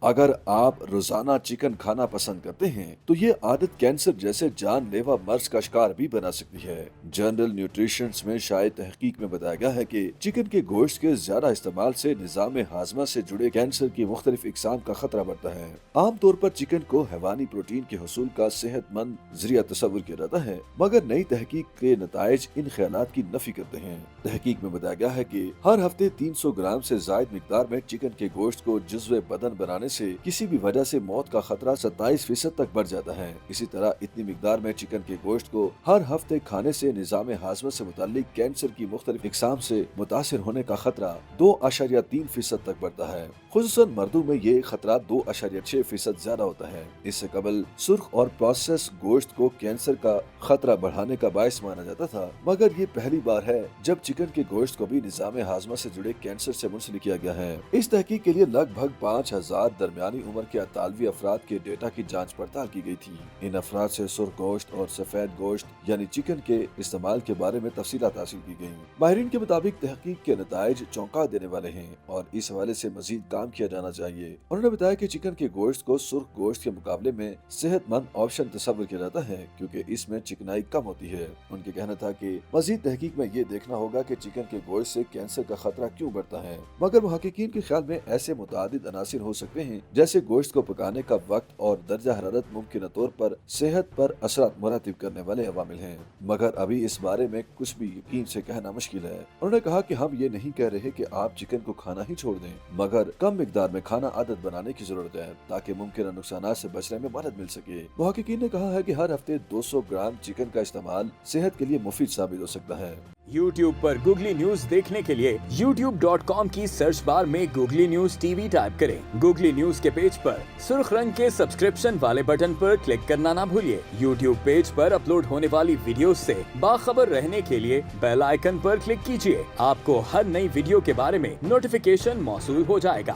اگر آپ روزانہ چکن کھانا پسند کرتے ہیں تو یہ عادت کینسر جیسے جان لیوا مرض کا شکار بھی بنا سکتی ہے۔ جنرل نیوٹریشنز میں شائع تحقیق میں بتایا گیا ہے کہ چکن کے گوشت کے زیادہ استعمال سے نظام ہاضمہ سے جڑے کینسر کی مختلف اقسام کا خطرہ بڑھتا ہے۔ عام طور پر چکن کو حیوانی پروٹین کے حصول کا صحت مند ذریعہ تصور کیا جاتا ہے، مگر نئی تحقیق کے نتائج ان خیالات کی نفی کرتے ہیں۔ تحقیق میں بتایا گیا ہے کہ ہر ہفتے 300 گرام سے زائد مقدار میں چکن کے گوشت کو جزو بدن بنانے سے کسی بھی وجہ سے موت کا خطرہ 27% تک بڑھ جاتا ہے۔ اسی طرح اتنی مقدار میں چکن کے گوشت کو ہر ہفتے کھانے سے نظام ہاضمہ سے متعلق کینسر کی مختلف اقسام سے متاثر ہونے کا خطرہ 2.3% تک بڑھتا ہے۔ خصوصاً مردوں میں یہ خطرہ 2.6% زیادہ ہوتا ہے۔ اس سے قبل سرخ اور پروسیس گوشت کو کینسر کا خطرہ بڑھانے کا باعث مانا جاتا تھا، مگر یہ پہلی بار ہے جب چکن کے گوشت کو بھی نظام ہاضمہ سے جڑے کینسر سے منسلک کیا گیا ہے۔ اس تحقیق کے لیے لگ بھگ 5000 درمیانی عمر کے اطالوی افراد کے ڈیٹا کی جانچ پڑتال کی گئی تھی۔ ان افراد سے سرخ گوشت اور سفید گوشت یعنی چکن کے استعمال کے بارے میں تفصیلات حاصل کی گئیں۔ ماہرین کے مطابق تحقیق کے نتائج چونکا دینے والے ہیں اور اس حوالے سے مزید کام کیا جانا چاہیے۔ انہوں نے بتایا کہ چکن کے گوشت کو سرخ گوشت کے مقابلے میں صحت مند آپشن تصور کیا جاتا ہے کیونکہ اس میں چکنائی کم ہوتی ہے۔ ان کا کہنا تھا کہ مزید تحقیق میں یہ دیکھنا ہوگا کہ چکن کے گوشت سے کینسر کا خطرہ کیوں بڑھتا ہے، مگر محققین کے خیال میں ایسے متعدد عناصر ہو سکتے ہیں جیسے گوشت کو پکانے کا وقت اور درجہ حرارت ممکنہ طور پر صحت پر اثرات مرتب کرنے والے عوامل ہیں، مگر ابھی اس بارے میں کچھ بھی یقین سے کہنا مشکل ہے۔ انہوں نے کہا کہ ہم یہ نہیں کہہ رہے کہ آپ چکن کو کھانا ہی چھوڑ دیں، مگر کم مقدار میں کھانا عادت بنانے کی ضرورت ہے تاکہ ممکنہ نقصانات سے بچنے میں مدد مل سکے۔ محققین نے کہا ہے کہ ہر ہفتے 200 گرام چکن کا استعمال صحت کے لیے مفید ثابت ہو سکتا ہے۔ YouTube پر گوگلی نیوز دیکھنے کے لیے youtube.com کی سرچ بار میں googly news T V type کریں۔ گوگلی نیوز کے پیج پر سرخ رنگ کے سبسکرپشن والے بٹن پر کلک کرنا نہ بھولیے۔ YouTube پیج پر اپلوڈ ہونے والی ویڈیوز سے باخبر رہنے کے لیے بیل آئیکن پر کلک کیجیے۔ آپ کو ہر نئی ویڈیو کے بارے میں نوٹیفیکیشن موصول ہو جائے گا۔